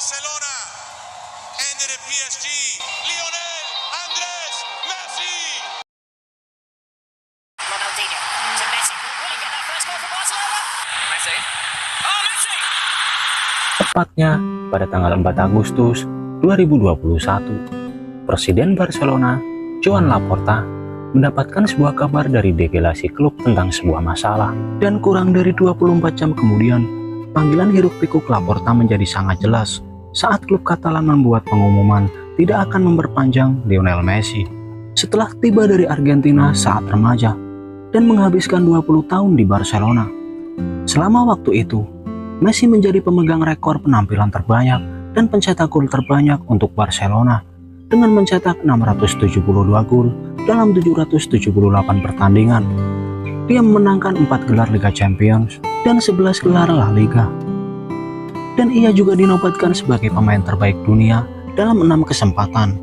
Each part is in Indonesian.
Barcelona and the PSG, Lionel Andres Messi. Ronaldinho to Messi. Will he get that first goal for Barcelona? Messi. Oh, Messi! Tepatnya pada tanggal 4 Agustus 2021, Presiden Barcelona, Joan Laporta, mendapatkan sebuah kabar dari delegasi klub tentang sebuah masalah. Dan kurang dari 24 jam kemudian, panggilan hiruk-pikuk Laporta menjadi sangat jelas saat klub Katalan membuat pengumuman tidak akan memperpanjang Lionel Messi setelah tiba dari Argentina saat remaja dan menghabiskan 20 tahun di Barcelona. Selama waktu itu, Messi menjadi pemegang rekor penampilan terbanyak dan pencetak gol terbanyak untuk Barcelona dengan mencetak 672 gol dalam 778 pertandingan. Dia memenangkan 4 gelar Liga Champions dan 11 gelar La Liga. Dan ia juga dinobatkan sebagai pemain terbaik dunia dalam 6 kesempatan.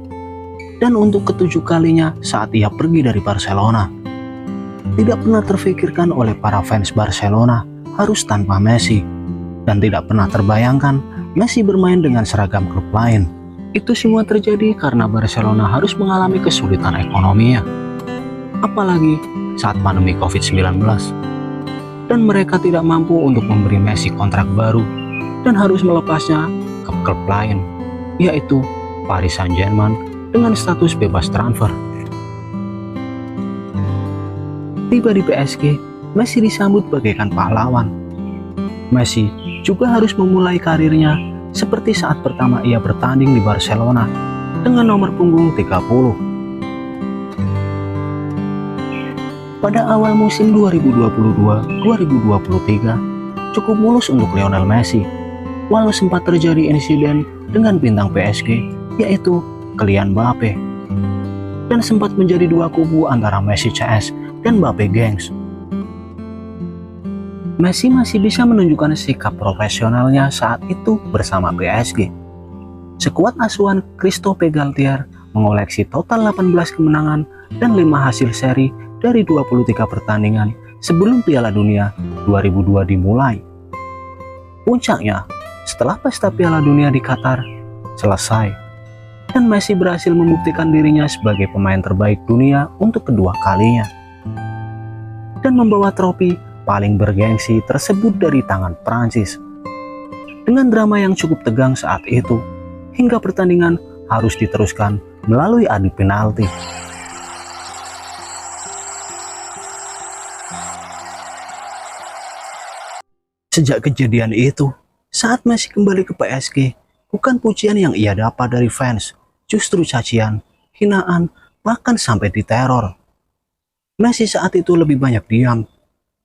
Dan untuk ke-7 kalinya saat ia pergi dari Barcelona. Tidak pernah terfikirkan oleh para fans Barcelona harus tanpa Messi. Dan tidak pernah terbayangkan Messi bermain dengan seragam klub lain. Itu semua terjadi karena Barcelona harus mengalami kesulitan ekonominya. Apalagi saat pandemi COVID-19. Dan mereka tidak mampu untuk memberi Messi kontrak baru dan harus melepasnya ke klub lain, yaitu Paris Saint-Germain dengan status bebas transfer. Tiba di PSG, Messi disambut bagaikan pahlawan. Messi juga harus memulai karirnya seperti saat pertama ia bertanding di Barcelona dengan nomor punggung 30. Pada awal musim 2022-2023 cukup mulus untuk Lionel Messi, walau sempat terjadi insiden dengan bintang PSG yaitu Kylian Mbappe, dan sempat menjadi dua kubu antara Messi CS dan Mbappe Gengs. Messi masih bisa menunjukkan sikap profesionalnya saat itu bersama PSG. Skuad asuhan Christophe Galtier mengoleksi total 18 kemenangan dan 5 hasil seri dari 23 pertandingan sebelum Piala Dunia 2002 dimulai. Puncaknya, setelah pesta Piala Dunia di Qatar selesai, dan Messi berhasil membuktikan dirinya sebagai pemain terbaik dunia untuk kedua kalinya. Dan membawa trofi paling bergengsi tersebut dari tangan Prancis. Dengan drama yang cukup tegang saat itu, hingga pertandingan harus diteruskan melalui adu penalti. Sejak kejadian itu, saat Messi kembali ke PSG, bukan pujian yang ia dapat dari fans, justru cacian, hinaan, bahkan sampai diteror. Messi saat itu lebih banyak diam.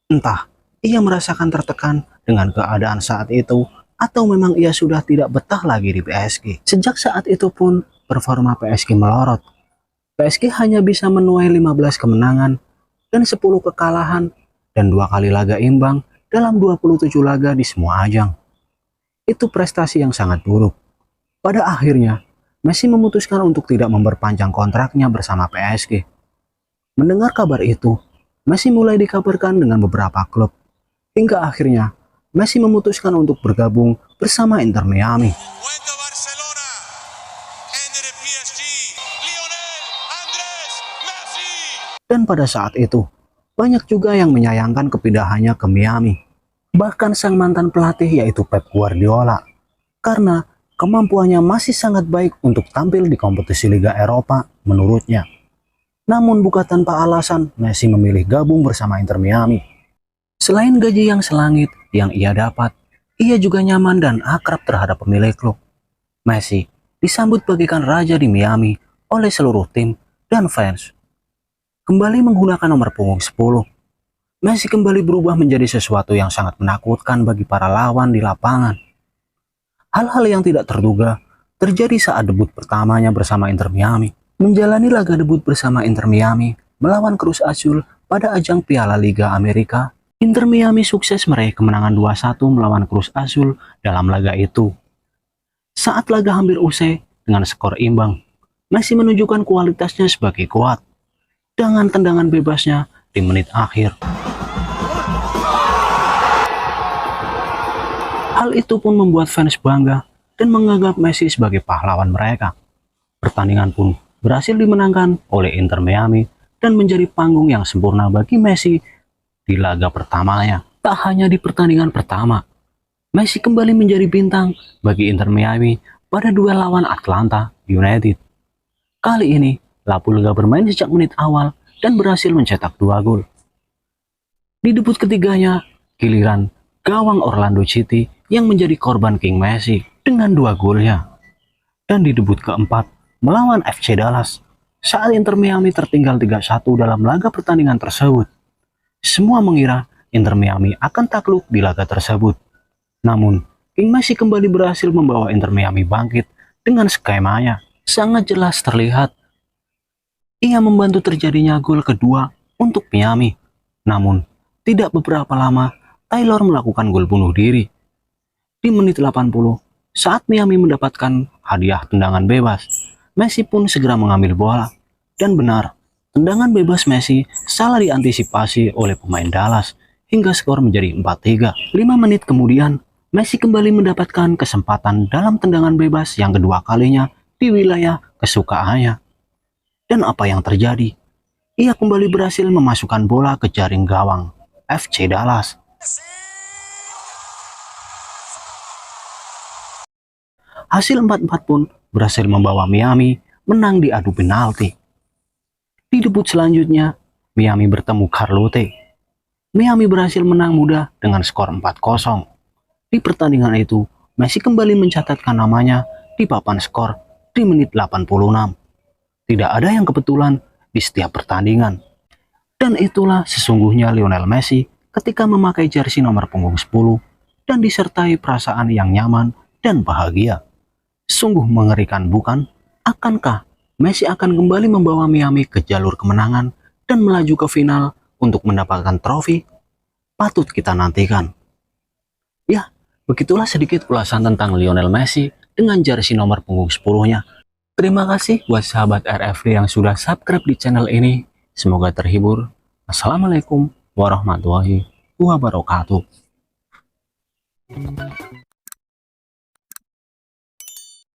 Entah ia merasakan tertekan dengan keadaan saat itu atau memang ia sudah tidak betah lagi di PSG. Sejak saat itu pun performa PSG melorot. PSG hanya bisa menuai 15 kemenangan dan 10 kekalahan dan 2 kali laga imbang dalam 27 laga di semua ajang. Itu prestasi yang sangat buruk. Pada akhirnya, Messi memutuskan untuk tidak memperpanjang kontraknya bersama PSG. Mendengar kabar itu, Messi mulai dikabarkan dengan beberapa klub, hingga akhirnya Messi memutuskan untuk bergabung bersama Inter Miami. Dan pada saat itu, banyak juga yang menyayangkan kepindahannya ke Miami. Bahkan sang mantan pelatih yaitu Pep Guardiola, karena kemampuannya masih sangat baik untuk tampil di kompetisi Liga Eropa menurutnya. Namun bukan tanpa alasan Messi memilih gabung bersama Inter Miami. Selain gaji yang selangit yang ia dapat, ia juga nyaman dan akrab terhadap pemilik klub. Messi disambut bagaikan raja di Miami oleh seluruh tim dan fans. Kembali menggunakan nomor punggung 10, Messi kembali berubah menjadi sesuatu yang sangat menakutkan bagi para lawan di lapangan. Hal-hal yang tidak terduga terjadi saat debut pertamanya bersama Inter Miami. Menjalani laga debut bersama Inter Miami melawan Cruz Azul pada ajang Piala Liga Amerika, Inter Miami sukses meraih kemenangan 2-1 melawan Cruz Azul dalam laga itu. Saat laga hampir usai dengan skor imbang, Messi menunjukkan kualitasnya sebagai kuat dengan tendangan bebasnya di menit akhir. Hal itu pun membuat fans bangga dan menganggap Messi sebagai pahlawan mereka. Pertandingan pun berhasil dimenangkan oleh Inter Miami dan menjadi panggung yang sempurna bagi Messi di laga pertamanya. Tak hanya di pertandingan pertama, Messi kembali menjadi bintang bagi Inter Miami pada duel lawan Atlanta United. Kali ini, Lapulga bermain sejak menit awal dan berhasil mencetak 2 gol. Di debut ketiganya, giliran gawang Orlando City yang menjadi korban King Messi dengan 2 golnya. Dan di debut keempat, melawan FC Dallas, saat Inter Miami tertinggal 3-1 dalam laga pertandingan tersebut. Semua mengira Inter Miami akan takluk di laga tersebut. Namun, King Messi kembali berhasil membawa Inter Miami bangkit dengan skemanya. Sangat jelas terlihat ia membantu terjadinya gol kedua untuk Miami. Namun, tidak beberapa lama, Taylor melakukan gol bunuh diri. Di menit 80, saat Miami mendapatkan hadiah tendangan bebas, Messi pun segera mengambil bola. Dan benar, tendangan bebas Messi salah diantisipasi oleh pemain Dallas hingga skor menjadi 4-3. 5 menit kemudian, Messi kembali mendapatkan kesempatan dalam tendangan bebas yang kedua kalinya di wilayah kesukaannya. Dan apa yang terjadi? Ia kembali berhasil memasukkan bola ke jaring gawang FC Dallas. Hasil 4-4 pun berhasil membawa Miami menang di adu penalti. Di debut selanjutnya, Miami bertemu Carlotte. Miami berhasil menang mudah dengan skor 4-0. Di pertandingan itu, Messi kembali mencatatkan namanya di papan skor di menit 86. Tidak ada yang kebetulan di setiap pertandingan. Dan itulah sesungguhnya Lionel Messi ketika memakai jersey nomor punggung 10 dan disertai perasaan yang nyaman dan bahagia. Sungguh mengerikan, bukan? Akankah Messi akan kembali membawa Miami ke jalur kemenangan dan melaju ke final untuk mendapatkan trofi? Patut kita nantikan. Ya, begitulah sedikit ulasan tentang Lionel Messi dengan jersey nomor punggung 10-nya. Terima kasih buat sahabat RFD yang sudah subscribe di channel ini. Semoga terhibur. Assalamualaikum warahmatullahi wabarakatuh.